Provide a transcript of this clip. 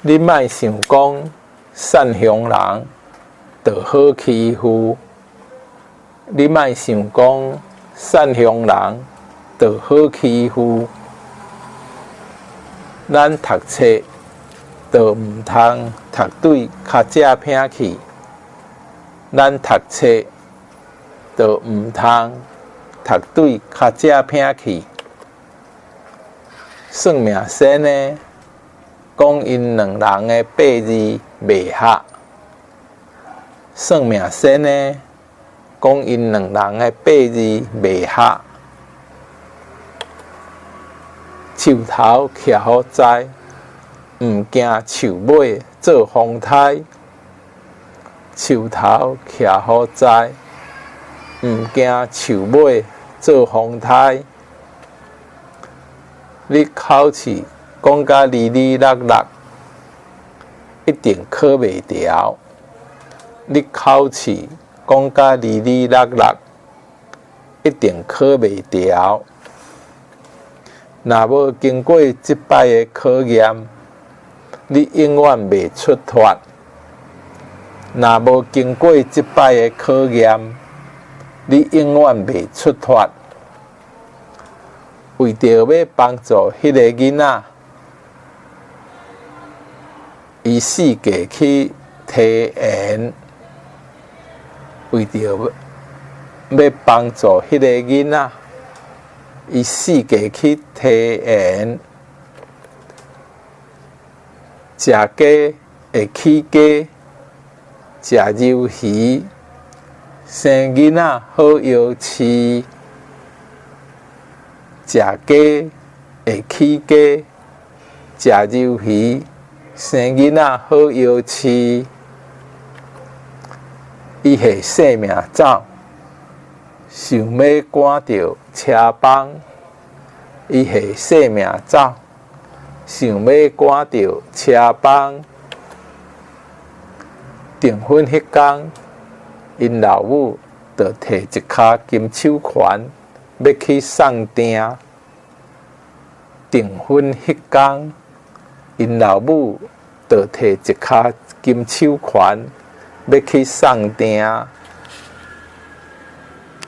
你莫想讲善良人就好欺负，你莫想讲善良人就好欺负。咱读册就毋通读对较正偏去，咱读册就毋通读对较正偏去。算命先呢，讲因两人的八字袂合。算命先呢，讲因两人的八字袂合。树头徛好栽，毋惊树尾做风台。树头徛好栽，毋惊树尾做风台。你口齿讲甲哩哩落落，一定考袂牢。你口齿讲甲哩哩落落，一定考袂牢。若无经过即摆的考验，你永远袂出脱。若无经过即摆的考验，你永远袂出脱。为着要帮助迄个囡仔，伊四界去提言，为着要帮助迄个囡仔，伊四界去提言，食鸡会起鸡，食鱿鱼，生囡仔好摇饲。食鸡会起鸡，食鱿鱼，生囡仔好摇饲。伊系性命走，想要赶着车帮。伊系性命走，想要赶着车帮。订婚迄天，因老母就摕一卡金手环要去送订。订婚迄天，因老母就摕一卡金手环要去送订。